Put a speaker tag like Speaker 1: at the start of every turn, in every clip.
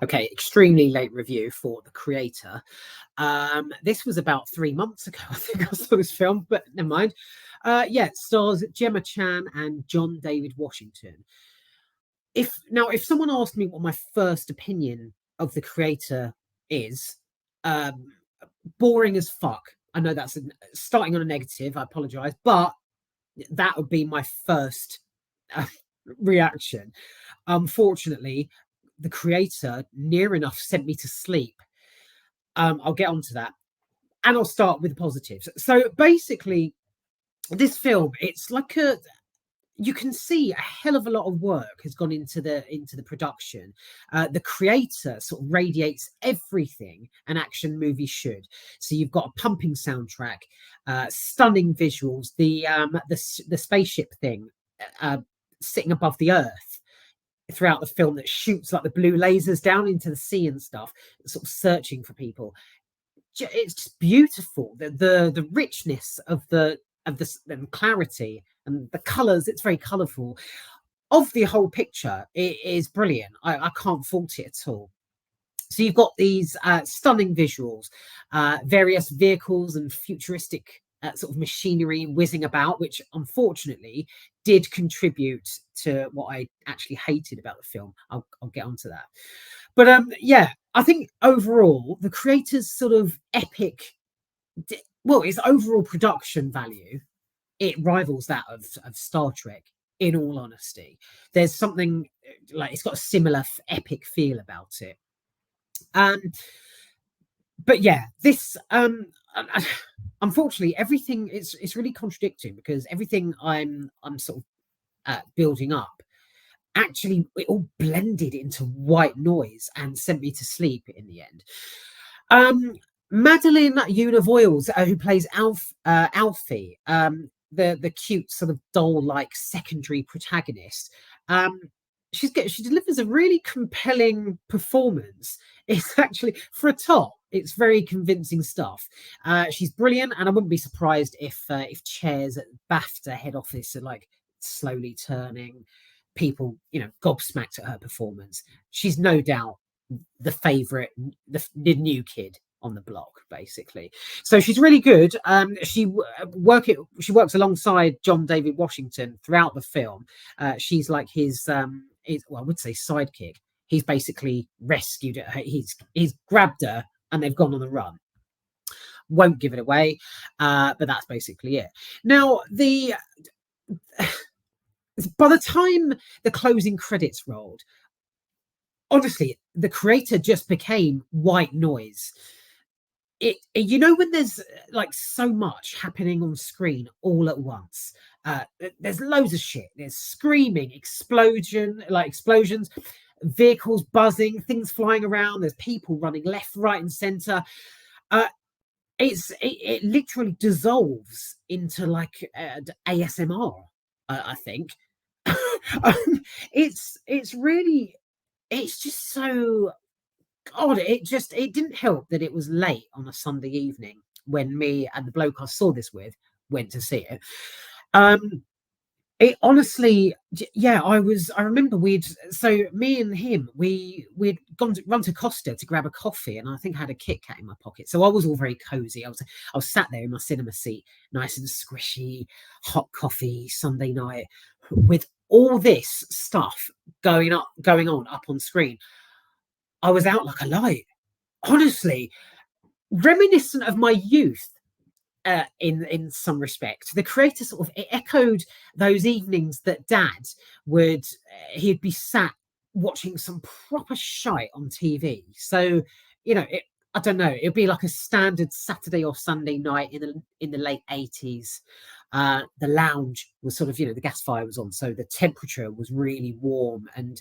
Speaker 1: Okay, extremely late review for The Creator. This was about 3 months ago, I think I saw this film, but never mind. Yeah, it stars Gemma Chan and John David Washington. If someone asked me what my first opinion of The Creator is, um, boring as fuck. I know that's starting on a negative. I apologize, but that would be my first uh, reaction. Unfortunately, The Creator near enough sent me to sleep. I'll get onto that, and I'll start with the positives. So basically, this film, it's like you can see a hell of a lot of work has gone into the production. The creator sort of radiates everything an action movie should. So you've got a pumping soundtrack, stunning visuals, the spaceship thing sitting above the earth throughout the film that shoots like the blue lasers down into the sea and stuff, sort of searching for people. It's just beautiful. The richness of the clarity and the colors, it's very colorful of the whole picture. It is brilliant. I can't fault it at all. So you've got these stunning visuals, various vehicles and futuristic sort of machinery whizzing about, which unfortunately did contribute to what I actually hated about the film. I'll get onto that. But yeah, I think overall, the creator's sort of epic, well, its overall production value, it rivals that of Star Trek, in all honesty. There's something like it's got a similar epic feel about it. But yeah, this unfortunately everything it's really contradicting, because everything I'm sort of building up, actually it all blended into white noise and sent me to sleep in the end. Madeline Univoyles, who plays Alfie, the cute sort of doll-like secondary protagonist, she delivers a really compelling performance. It's actually, for a top, it's very convincing stuff. She's brilliant, and I wouldn't be surprised if chairs at BAFTA head office are like slowly turning, people, gobsmacked at her performance. She's no doubt the favorite, the new kid on the block, basically. So she's really good. She works alongside John David Washington throughout the film. She's like his well, I would say sidekick. He's basically rescued her. He's grabbed her and they've gone on the run. Won't give it away, but that's basically it. Now, by the time the closing credits rolled, honestly, the creator just became white noise. When there's like so much happening on screen all at once, there's loads of shit. There's screaming, explosions, vehicles buzzing, things flying around. There's people running left, right, and center. It literally dissolves into like ASMR. I think it's just so God. It didn't help that it was late on a Sunday evening when me and the bloke I saw this with went to see it. It honestly, yeah, I remember me and him, we'd run to Costa to grab a coffee, and I think I had a Kit Kat in my pocket. So I was all very cozy. I was sat there in my cinema seat, nice and squishy, hot coffee, Sunday night, with all this stuff going on up on screen. I was out like a light, honestly, reminiscent of my youth. In some respect, the creator sort of echoed those evenings that Dad he'd be sat watching some proper shite on TV. So I don't know, it'd be like a standard Saturday or Sunday night in the late 80s. The lounge was sort of, the gas fire was on, so the temperature was really warm, and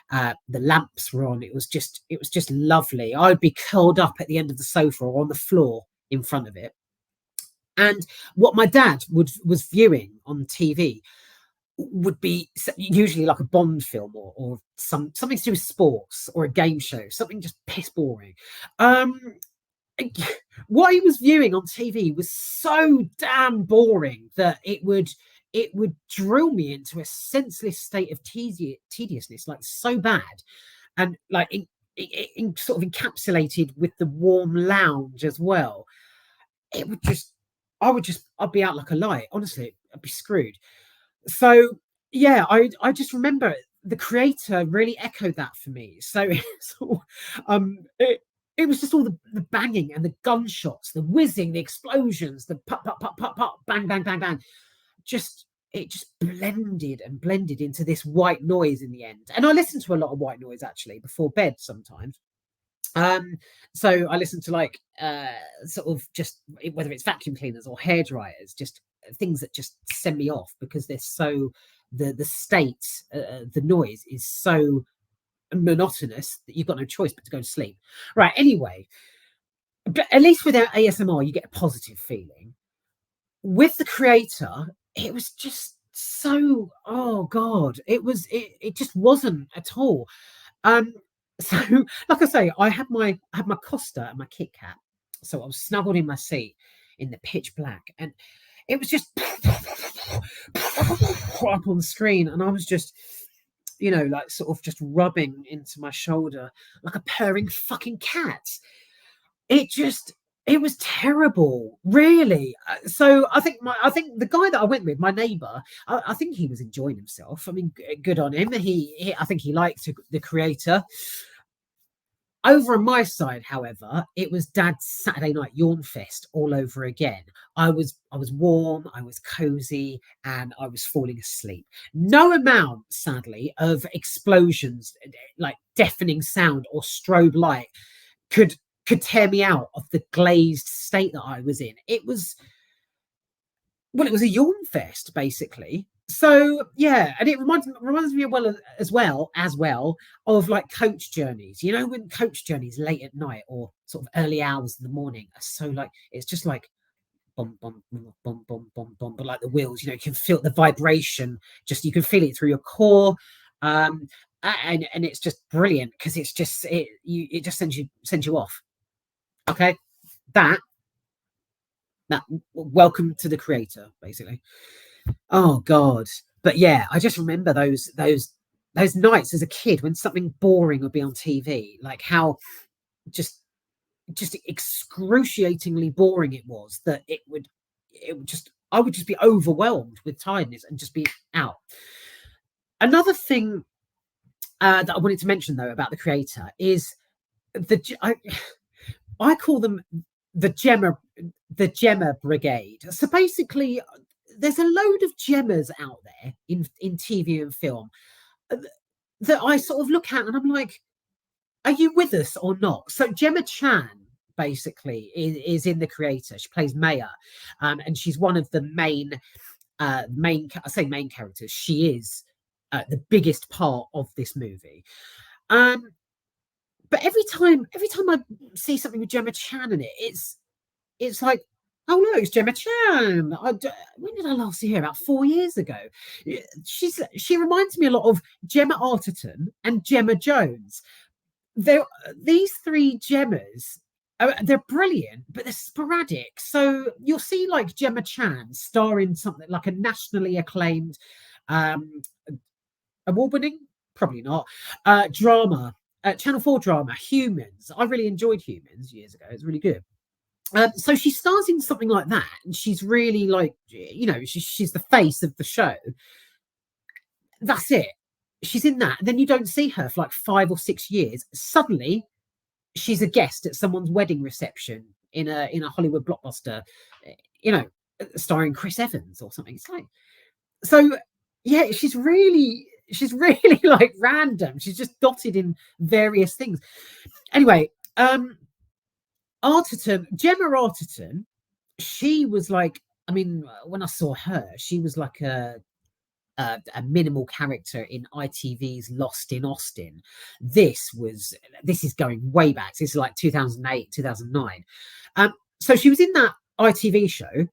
Speaker 1: the lamps were on. It was just lovely. I'd be curled up at the end of the sofa or on the floor in front of it. And what my dad was viewing on TV would be usually like a Bond film or something to do with sports or a game show, something just piss boring. What he was viewing on TV was so damn boring that it would drill me into a senseless state of tediousness, like so bad. And like sort of encapsulated with the warm lounge as well. It would just, I'd be out like a light. Honestly, I'd be screwed. So yeah, I just remember the creator really echoed that for me. So it was just all the banging and the gunshots, the whizzing, the explosions, the pop, pop, pop, pop, pop, bang, bang, bang, bang. It just blended and blended into this white noise in the end. And I listened to a lot of white noise actually before bed sometimes. So I listen to like sort of just whether it's vacuum cleaners or hair dryers, just things that just send me off because they're so the state, the noise is so monotonous that you've got no choice but to go to sleep. Right. Anyway, but at least with ASMR, you get a positive feeling. With the creator, it was just so, oh God, it just wasn't at all. So like I say, I had my Costa and my Kit Kat. So I was snuggled in my seat in the pitch black, and it was just up on the screen, and I was just, you know, like sort of just rubbing into my shoulder like a purring fucking cat. It was terrible, really. So I think the guy that I went with, my neighbour, I think he was enjoying himself. I mean, good on him. I think he liked the creator. Over on my side, however, it was Dad's Saturday night yawn fest all over again. I was warm, I was cozy, and I was falling asleep. No amount, sadly, of explosions, like deafening sound or strobe light, could tear me out of the glazed state that I was in. It was a yawn fest, basically. So yeah, and it reminds me as well of like coach journeys. You know, when coach journeys late at night or sort of early hours in the morning are so like, it's just like bum bum bum bum bum bum bum, but like the wheels, you know, you can feel the vibration, just you can feel it through your core. And it's just brilliant because it just sends you off. Okay, that welcome to the creator, basically. Oh God. But yeah, I just remember those nights as a kid when something boring would be on TV, like how just excruciatingly boring it was, that it would just, I would just be overwhelmed with tiredness and just be out. Another thing that I wanted to mention though about the creator is I call them the Gemma brigade. So basically, there's a load of Gemmas out there in TV and film that I sort of look at and I'm like, are you with us or not? So Gemma Chan basically is in the creator. She plays Maya, and she's one of the main I say main characters. She is the biggest part of this movie. But every time I see something with Gemma Chan in it, it's like, oh look, it's Gemma Chan. When did I last see her? About 4 years ago. She reminds me a lot of Gemma Arterton and Gemma Jones. These three Gemmas, they're brilliant, but they're sporadic. So you'll see like Gemma Chan star in something like a nationally acclaimed, award-winning, probably not, drama. Channel 4 drama, Humans. I really enjoyed Humans years ago. It's really good. So she stars in something like that, and she's really like, you know, she's the face of the show. That's it. She's in that, and then you don't see her for like 5 or 6 years. Suddenly, she's a guest at someone's wedding reception in a Hollywood blockbuster, you know, starring Chris Evans or something. It's like, so yeah, she's really like random. She's just dotted in various things. Anyway, Arterton, Gemma Arterton, she was like, I mean, when I saw her, she was like a minimal character in ITV's Lost in Austin. This is going way back. This is like 2008, 2009. So she was in that ITV show.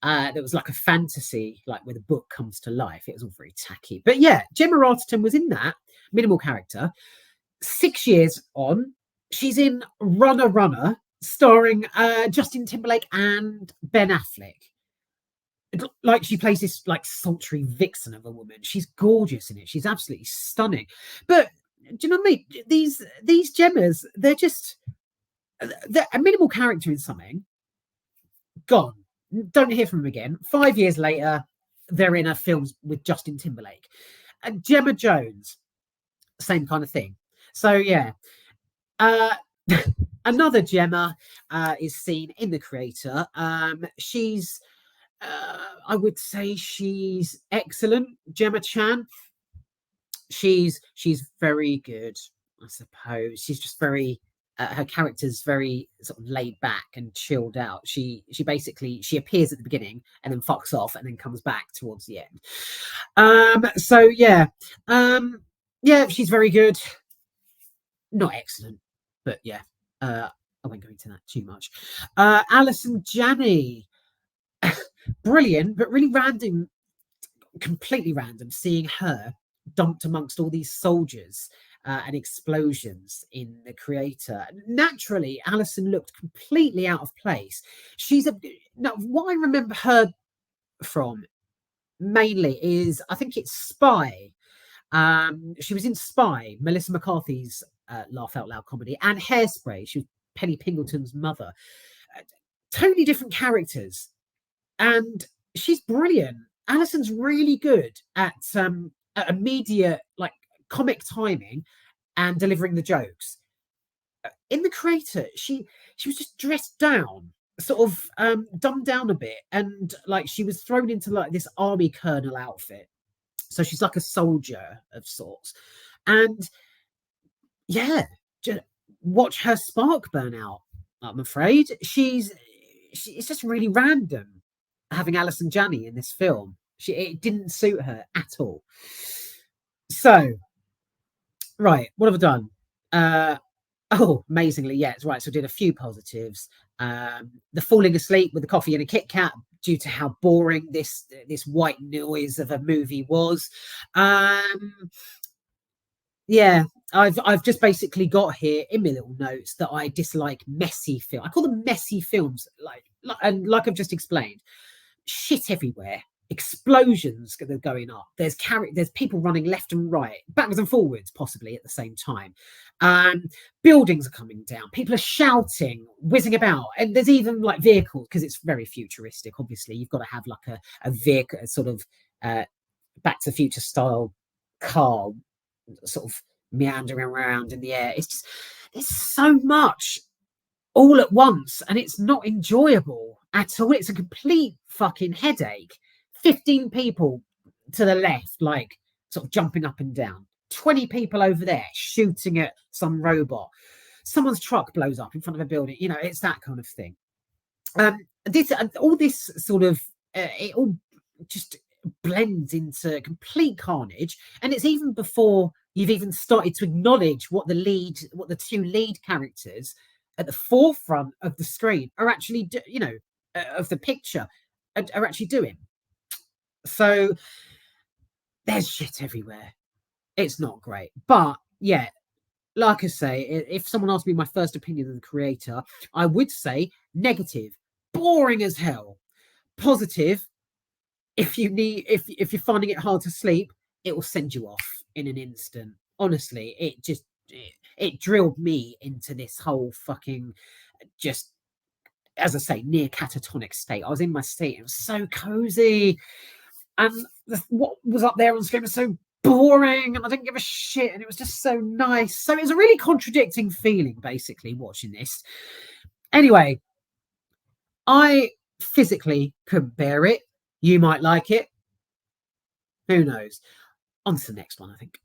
Speaker 1: There was like a fantasy, like where the book comes to life. It was all very tacky. But yeah, Gemma Arterton was in that, minimal character. 6 years on, she's in Runner, starring Justin Timberlake and Ben Affleck. Like she plays this like sultry vixen of a woman. She's gorgeous in it. She's absolutely stunning. But do you know what I mean? These Gemmas, they're a minimal character in something, gone. Don't hear from them again. 5 years later, they're in a film with Justin Timberlake. And Gemma Jones, same kind of thing. So yeah. Uh, another Gemma is seen in The Creator. She's, I would say, she's excellent. Gemma Chan. She's very good, I suppose. She's just very. Her character's very sort of laid back and chilled out. She basically she appears at the beginning and then fucks off and then comes back towards the end. So yeah, yeah, she's very good. Not excellent, but yeah. I won't go into that too much. Alison Janney, brilliant, but really random, completely random. Seeing her dumped amongst all these soldiers and explosions in The Creator. Naturally, Alison looked completely out of place. She's a now. What I remember her from mainly is I think it's Spy. She was in Spy, Melissa McCarthy's laugh out loud comedy, and Hairspray. She was Penny Pingleton's mother. Totally different characters, and she's brilliant. Alison's really good at immediate like comic timing and delivering the jokes. In The Creator, she was just dressed down, sort of dumbed down a bit, and like she was thrown into like this army colonel outfit. So she's like a soldier of sorts. And yeah, watch her spark burn out, I'm afraid. It's just really random having Alison Janney in this film. It didn't suit her at all. So, right, what have I done? Oh, amazingly, yeah, it's right. So I did a few positives. The falling asleep with the coffee and a Kit Kat due to how boring this white noise of a movie was. Yeah, I've just basically got here in my little notes that I dislike messy film. I call them messy films, and like I've just explained, shit everywhere, explosions that are going up. There's people running left and right, backwards and forwards, possibly at the same time. Buildings are coming down. People are shouting, whizzing about, and there's even like vehicles because it's very futuristic. Obviously, you've got to have like a vehicle, a sort of Back to the Future style car, sort of meandering around in the air. It's so much all at once, and it's not enjoyable at all. It's a complete fucking headache. 15 people to the left, like sort of jumping up and down. 20 people over there shooting at some robot. Someone's truck blows up in front of a building. You know, it's that kind of thing. All this sort of it all just blends into complete carnage, and it's even before you've even started to acknowledge what the two lead characters at the forefront of the screen are actually, of the picture, are actually doing. So there's shit everywhere. It's not great, but yeah, like I say, if someone asked me my first opinion of The Creator, I would say negative, boring as hell. Positive, if you're finding it hard to sleep, it will send you off in an instant. Honestly, it drilled me into this whole fucking, just, as I say, near catatonic state. I was in my state. It was so cozy, and what was up there on screen was so boring, and I didn't give a shit, and it was just so nice. So it was a really contradicting feeling, basically, watching this. Anyway, I physically couldn't bear it. You might like it. Who knows? On to the next one, I think.